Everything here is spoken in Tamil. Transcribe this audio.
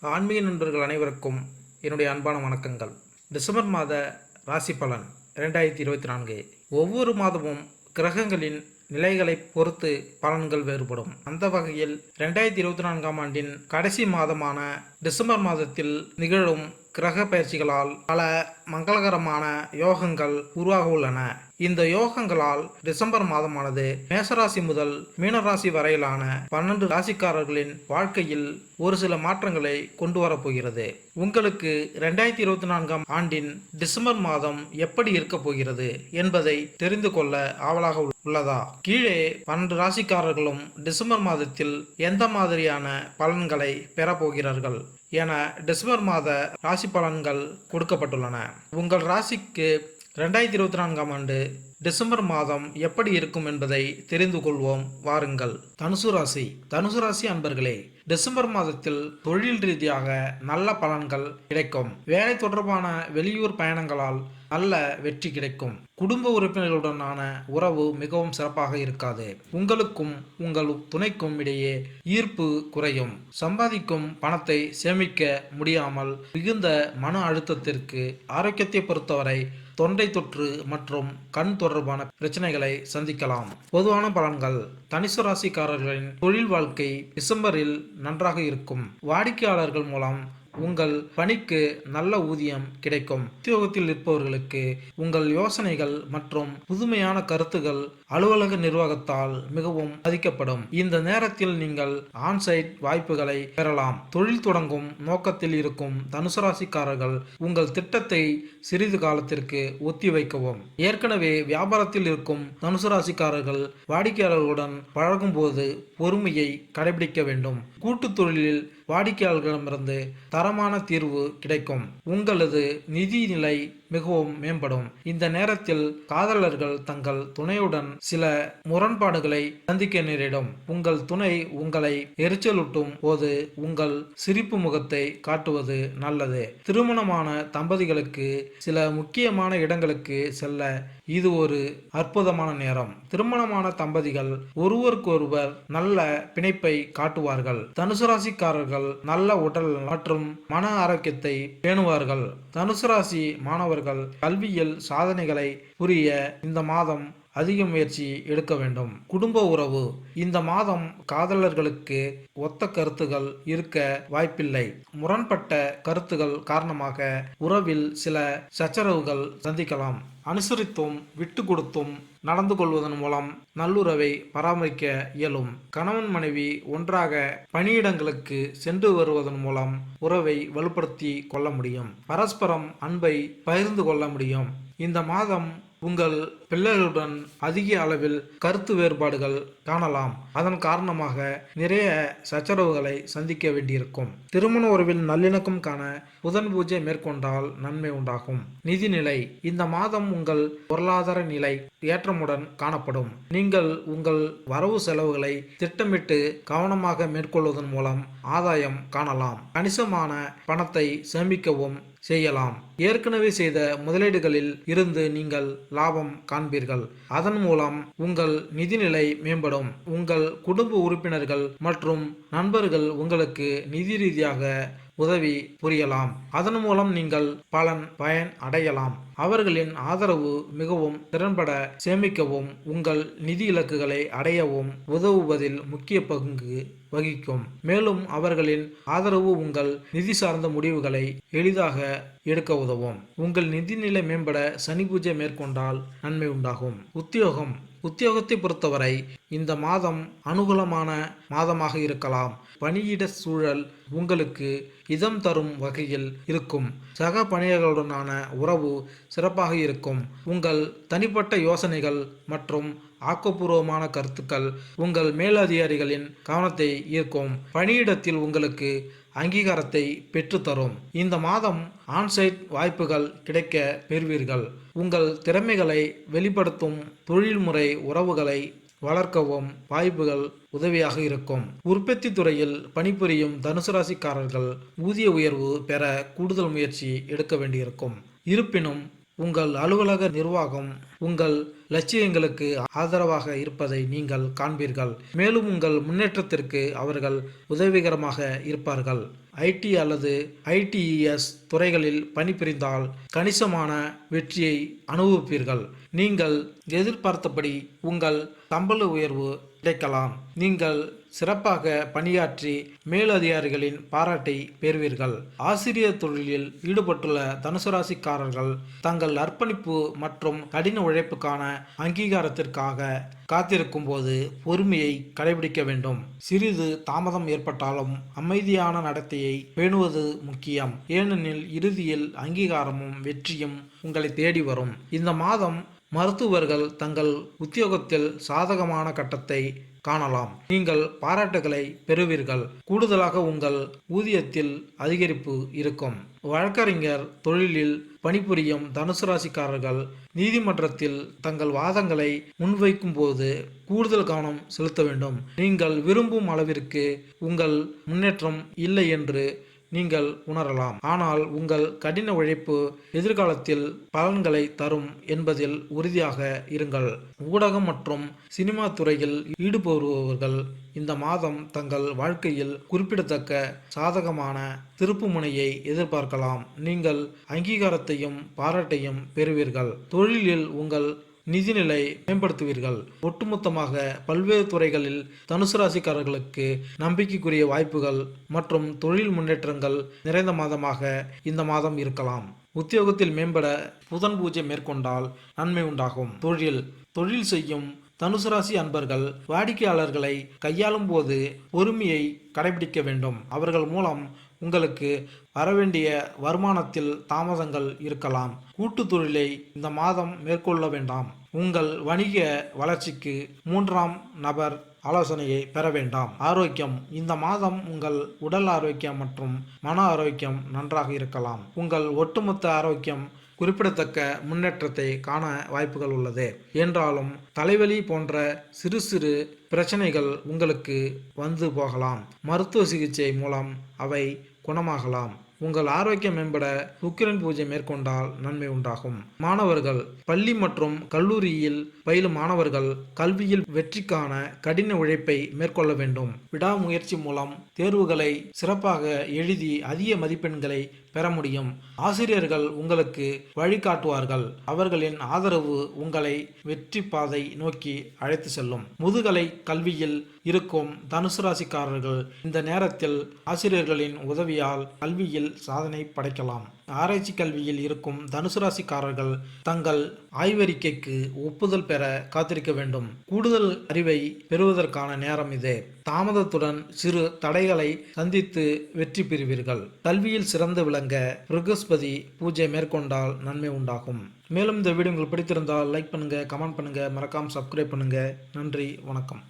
ஆன்மீக நண்பர்கள் அனைவருக்கும் என்னுடைய அன்பான வணக்கங்கள். டிசம்பர் மாத ராசி பலன் 2024. ஒவ்வொரு மாதமும் கிரகங்களின் நிலைகளை பொறுத்து பலன்கள் வேறுபடும். அந்த வகையில் 2024ஆம் ஆண்டின் கடைசி மாதமான டிசம்பர் மாதத்தில் நிகழும் கிரக பயிற்சிகளால் பல மங்களகரமான யோகங்கள் உருவாக உள்ளன. இந்த யோகங்களால் டிசம்பர் மாதமானது மேசராசி முதல் மீனராசி வரையிலான 12 ராசிக்காரர்களின் வாழ்க்கையில் ஒரு சில மாற்றங்களை கொண்டு வரப்போகிறது. உங்களுக்கு 2024ஆம் ஆண்டின் டிசம்பர் மாதம் எப்படி இருக்க போகிறது என்பதை தெரிந்து கொள்ள ஆவலாக உள்ளதா? கீழே 12 ராசிக்காரர்களும் டிசம்பர் மாதத்தில் எந்த மாதிரியான பலன்களை பெறப்போகிறார்கள் என டிசம்பர் மாத ராசி பலன்கள் கொடுக்கப்பட்டுள்ளன. உங்கள் ராசிக்கு 2024ஆம் ஆண்டு டிசம்பர் மாதம் எப்படி இருக்கும் என்பதை தெரிந்து கொள்வோம் வாருங்கள். தனுசு ராசி அன்பர்களே, டிசம்பர் மாதத்தில் தொழில் ரீதியாக நல்ல பலன்கள் கிடைக்கும். வேலை தொடர்பான வெளியூர் பயணங்களால் நல்ல வெற்றி கிடைக்கும். குடும்ப உறுப்பினர்களுடனான உறவு மிகவும் சிறப்பாக இருக்காது. உங்களுக்கும் உங்கள் துணைக்கும் இடையே ஈர்ப்பு குறையும். சம்பாதிக்கும் பணத்தை சேமிக்க முடியாமல் மிகுந்த மன அழுத்தத்திற்கு, ஆரோக்கியத்தை பொறுத்தவரை தொண்டை தொற்று மற்றும் கண் தொடர்பான பிரச்சனைகளை சந்திக்கலாம். பொதுவான பலன்கள்: தனுசு ராசிக்காரர்களின் தொழில் வாழ்க்கை டிசம்பரில் நன்றாக இருக்கும். வாடிக்கையாளர்கள் மூலம் உங்கள் பணிக்கு நல்ல ஊதியம் கிடைக்கும். உத்தியோகத்தில் இருப்பவர்களுக்கு உங்கள் யோசனைகள் மற்றும் புதுமையான கருத்துகள் அலுவலக நிர்வாகத்தால் மிகவும் மதிக்கப்படும். இந்த நேரத்தில் நீங்கள் ஆன்சைட் வாய்ப்புகளை பெறலாம். தொழில் தொடங்கும் நோக்கத்தில் இருக்கும் தனுசு ராசிக்காரர்கள் உங்கள் திட்டத்தை சிறிது காலத்திற்கு ஒத்திவைக்கவும். ஏற்கனவே வியாபாரத்தில் இருக்கும் தனுசு ராசிக்காரர்கள் வாடிக்கையாளர்களுடன் பழகும் போது பொறுமையை கடைபிடிக்க வேண்டும். கூட்டு தொழிலில் வாடிக்கையாளர்களிடமிருந்து தரமான தீர்வு கிடைக்கும். உங்களது நிதி நிலை மிகவும் மேம்படும். இந்த நேரத்தில் காதலர்கள் தங்கள் துணையுடன் சில முரண்பாடுகளை சந்திக்க நேரிடும். உங்கள் துணை உங்களை எரிச்சலூட்டும் போது உங்கள் சிரிப்பு முகத்தை காட்டுவது நல்லது. திருமணமான தம்பதிகளுக்கு சில முக்கியமான இடங்களுக்கு செல்ல இது ஒரு அற்புதமான நேரம். திருமணமான தம்பதிகள் ஒருவருக்கொருவர் நல்ல பிணைப்பை காட்டுவார்கள். தனுசு ராசிக்காரர்கள் நல்ல உடல் மற்றும் மன ஆரோக்கியத்தை பேணுவார்கள். தனுசு ராசி மாணவர்கள் கல்வியில் சாதனைகளை புரிய இந்த மாதம் அதிக முயற்சி எடுக்க வேண்டும். குடும்ப உறவு: இந்த மாதம் காதலர்களுக்கு ஒத்த கருத்துகள் இருக்க வாய்ப்பில்லை. முரண்பட்ட கருத்துகள் காரணமாக உறவில் சில சச்சரவுகள் சந்திக்கலாம். அனுசரித்தும் விட்டு கொடுத்தும் நடந்து கொள்வதன் மூலம் நல்லுறவை பராமரிக்க இயலும். கணவன் மனைவி ஒன்றாக பணியிடங்களுக்கு சென்று வருவதன் மூலம் உறவை வலுப்படுத்தி கொள்ள முடியும். பரஸ்பரம் அன்பை பகிர்ந்து கொள்ள முடியும். இந்த மாதம் உங்கள் பிள்ளைகளுடன் அதிக அளவில் கருத்து வேறுபாடுகள் காணலாம். அதன் காரணமாக நிறைய சச்சரவுகளை சந்திக்க வேண்டியிருக்கும். திருமண உறவில் நல்லிணக்கம் காண புதன் பூஜை மேற்கொண்டால் நன்மை உண்டாகும். நிதிநிலை: இந்த மாதம் உங்கள் பொருளாதார நிலை ஏற்றமுடன் காணப்படும். நீங்கள் உங்கள் வரவு செலவுகளை திட்டமிட்டு கவனமாக மேற்கொள்வதன் மூலம் ஆதாயம் காணலாம். கணிசமான பணத்தை சேமிக்கவும் செய்யலாம். ஏற்கனவே செய்த முதலீடுகளில் இருந்து நீங்கள் லாபம் காண்பீர்கள். அதன் மூலம் உங்கள் நிதிநிலை மேம்படும். உங்கள் குடும்ப உறுப்பினர்கள் மற்றும் நண்பர்கள் உங்களுக்கு நிதி ரீதியாக உதவி புரியலாம். அதன் மூலம் நீங்கள் பயன் அடையலாம். அவர்களின் ஆதரவு மிகவும் திறன்பட சேமிக்கவும் உங்கள் நிதி இலக்குகளை அடையவும் உதவுவதில் முக்கிய பங்கு வகிக்கும். மேலும் அவர்களின் ஆதரவு உங்கள் நிதி சார்ந்த முடிவுகளை எளிதாக எடுக்க உதவும். உங்கள் நிதிநிலை மேம்பட சனி பூஜை மேற்கொண்டால் நன்மை உண்டாகும். உத்தியோகத்தை பொறுத்தவரை இந்த மாதம் அனுகூலமான மாதமாக இருக்கலாம். பணியிட சூழல் உங்களுக்கு இதம் தரும் வகையில் இருக்கும். சக பணியாளர்களுடனான உறவு சிறப்பாக இருக்கும். உங்கள் தனிப்பட்ட யோசனைகள் மற்றும் ஆக்கப்பூர்வமான கருத்துக்கள் உங்கள் மேலதிகாரிகளின் கவனத்தை ஈர்க்கும். பணியிடத்தில் உங்களுக்கு அங்கீகாரத்தை பெற்றுத்தரும். இந்த மாதம் ஆன்சைட் வாய்ப்புகள் கிடைக்க பெறுவீர்கள். உங்கள் திறமைகளை வெளிப்படுத்தும் தொழில்முறை உறவுகளை வளர்க்கவும் வாய்ப்புகள் உதவியாக இருக்கும். உற்பத்தி துறையில் பணிபுரியும் தனுசு ராசிக்காரர்கள் ஊதிய உயர்வு பெற கூடுதல் முயற்சி எடுக்க வேண்டியிருக்கும். இருப்பினும் உங்கள் அலுவலக நிர்வாகம் உங்கள் லட்சியங்களுக்கு ஆதரவாக இருப்பதை நீங்கள் காண்பீர்கள். மேலும் உங்கள் முன்னேற்றத்திற்கு அவர்கள் உதவிகரமாக இருப்பார்கள். ஐடி அல்லது ஐடிஇஎஸ் துறைகளில் பணிபுரிந்தால் கணிசமான வெற்றியை அனுபவிப்பீர்கள். நீங்கள் எதிர்பார்த்தபடி உங்கள் சம்பள உயர்வு கிடைக்கலாம். நீங்கள் சிறப்பாக பணியாற்றி மேலதிகாரிகளின் பாராட்டை பெறுவீர்கள். ஆசிரியர் தொழிலில் ஈடுபட்டுள்ள தனுசு ராசிக்காரர்கள் தங்கள் அர்ப்பணிப்பு மற்றும் கடின உழைப்புக்கான அங்கீகாரத்திற்காக காத்திருக்கும் போது பொறுமையை கடைபிடிக்க வேண்டும். சிறிது தாமதம் ஏற்பட்டாலும் அமைதியான நடத்தையை பேணுவது முக்கியம். ஏனெனில் இறுதியில் அங்கீகாரமும் வெற்றியும் உங்களை தேடி வரும். இந்த மாதம் மருத்துவர்கள் தங்கள் உத்தியோகத்தில் சாதகமான கட்டத்தை காணலாம். நீங்கள் பாராட்டுகளை பெறுவீர்கள். கூடுதலாக உங்கள் ஊதியத்தில் அதிகரிப்பு இருக்கும். வழக்கறிஞர் தொழிலில் பணிபுரியும் தனுசு ராசிக்காரர்கள் நீதிமன்றத்தில் தங்கள் வாதங்களை முன்வைக்கும் போது கூடுதல் கவனம் செலுத்த வேண்டும். நீங்கள் விரும்பும் அளவிற்கு உங்கள் முன்னேற்றம் இல்லை என்று நீங்கள் உணரலாம். ஆனால் உங்கள் கடின உழைப்பு எதிர்காலத்தில் பலன்களை தரும் என்பதில் உறுதியாக இருங்கள். ஊடகம் மற்றும் சினிமா துறையில் ஈடுபடுபவர்கள் இந்த மாதம் தங்கள் வாழ்க்கையில் குறிப்பிடத்தக்க சாதகமான திருப்புமுனையை எதிர்பார்க்கலாம். நீங்கள் அங்கீகாரத்தையும் பாராட்டையும் பெறுவீர்கள். தொழிலில் உங்கள் நிதிநிலை மேம்படுத்துவீர்கள். ஒட்டுமொத்தமாக பல்வேறு துறைகளில் தனுசு ராசிக்காரர்களுக்கு நம்பிக்கைக்குரிய வாய்ப்புகள் மற்றும் தொழில் முன்னேற்றங்கள் நிறைந்த மாதமாக இந்த மாதம் இருக்கலாம். உத்தியோகத்தில் மேம்பட புதன் பூஜை மேற்கொண்டால் நன்மை உண்டாகும். தொழில் செய்யும் தனுசு ராசி அன்பர்கள் வாடிக்கையாளர்களை கையாளும் போது பொறுமையை கடைபிடிக்க வேண்டும். அவர்கள் மூலம் உங்களுக்கு வரவேண்டிய வருமானத்தில் தாமதங்கள் இருக்கலாம். கூட்டு தொழிலை இந்த மாதம் மேற்கொள்ள வேண்டாம். உங்கள் வணிக வளர்ச்சிக்கு மூன்றாம் நபர் ஆலோசனையை பெற வேண்டாம். ஆரோக்கியம் இந்த மாதம் உங்கள் உடல் ஆரோக்கியம் மற்றும் மன ஆரோக்கியம் நன்றாக இருக்கலாம். உங்கள் ஒட்டுமொத்த ஆரோக்கியம் குறிப்பிடத்தக்க முன்னேற்றத்தை காண வாய்ப்புகள் உள்ளது. என்றாலும் தலைவலி போன்ற சிறு சிறு பிரச்சனைகள் உங்களுக்கு வந்து போகலாம். மருத்துவ சிகிச்சை மூலம் அவை குணமாகலாம். உங்கள் ஆரோக்கியம் மேம்பட சுக்கிரன் பூஜை மேற்கொண்டால் நன்மை உண்டாகும். மாணவர்கள் பள்ளி மற்றும் கல்லூரியில் பயிலும் மாணவர்கள் கல்வியில் வெற்றிக்கான கடின உழைப்பை மேற்கொள்ள வேண்டும். விடாமுயற்சி மூலம் தேர்வுகளை சிறப்பாக எழுதி அதிக மதிப்பெண்களை பெற முடியும். ஆசிரியர்கள் உங்களுக்கு வழிகாட்டுவார்கள். அவர்களின் ஆதரவு உங்களை வெற்றி பாதை நோக்கி அழைத்து செல்லும். முதுகலை கல்வியில் இருக்கும் தனுசு ராசிக்காரர்கள் இந்த நேரத்தில் ஆசிரியர்களின் உதவியால் கல்வியில் சாதனை படைக்கலாம். ஆராய்ச்சி கல்வியில் இருக்கும் தனுசு ராசிக்காரர்கள் தங்கள் ஆய்வறிக்கைக்கு ஒப்புதல் பெற காத்திருக்க வேண்டும். கூடுதல் அறிவை பெறுவதற்கான நேரம் இது. தாமதத்துடன் சிறு தடைகளை சந்தித்து வெற்றி பெறுவீர்கள். கல்வியில் சிறந்து விளங்க பிருகஸ்பதி பூஜை மேற்கொண்டால் நன்மை உண்டாகும். மேலும் இந்த வீடியோ உங்களுக்கு பிடித்திருந்தால் லைக் பண்ணுங்க, கமெண்ட் பண்ணுங்க, மறக்காம சப்ஸ்கிரைப் பண்ணுங்க. நன்றி, வணக்கம்.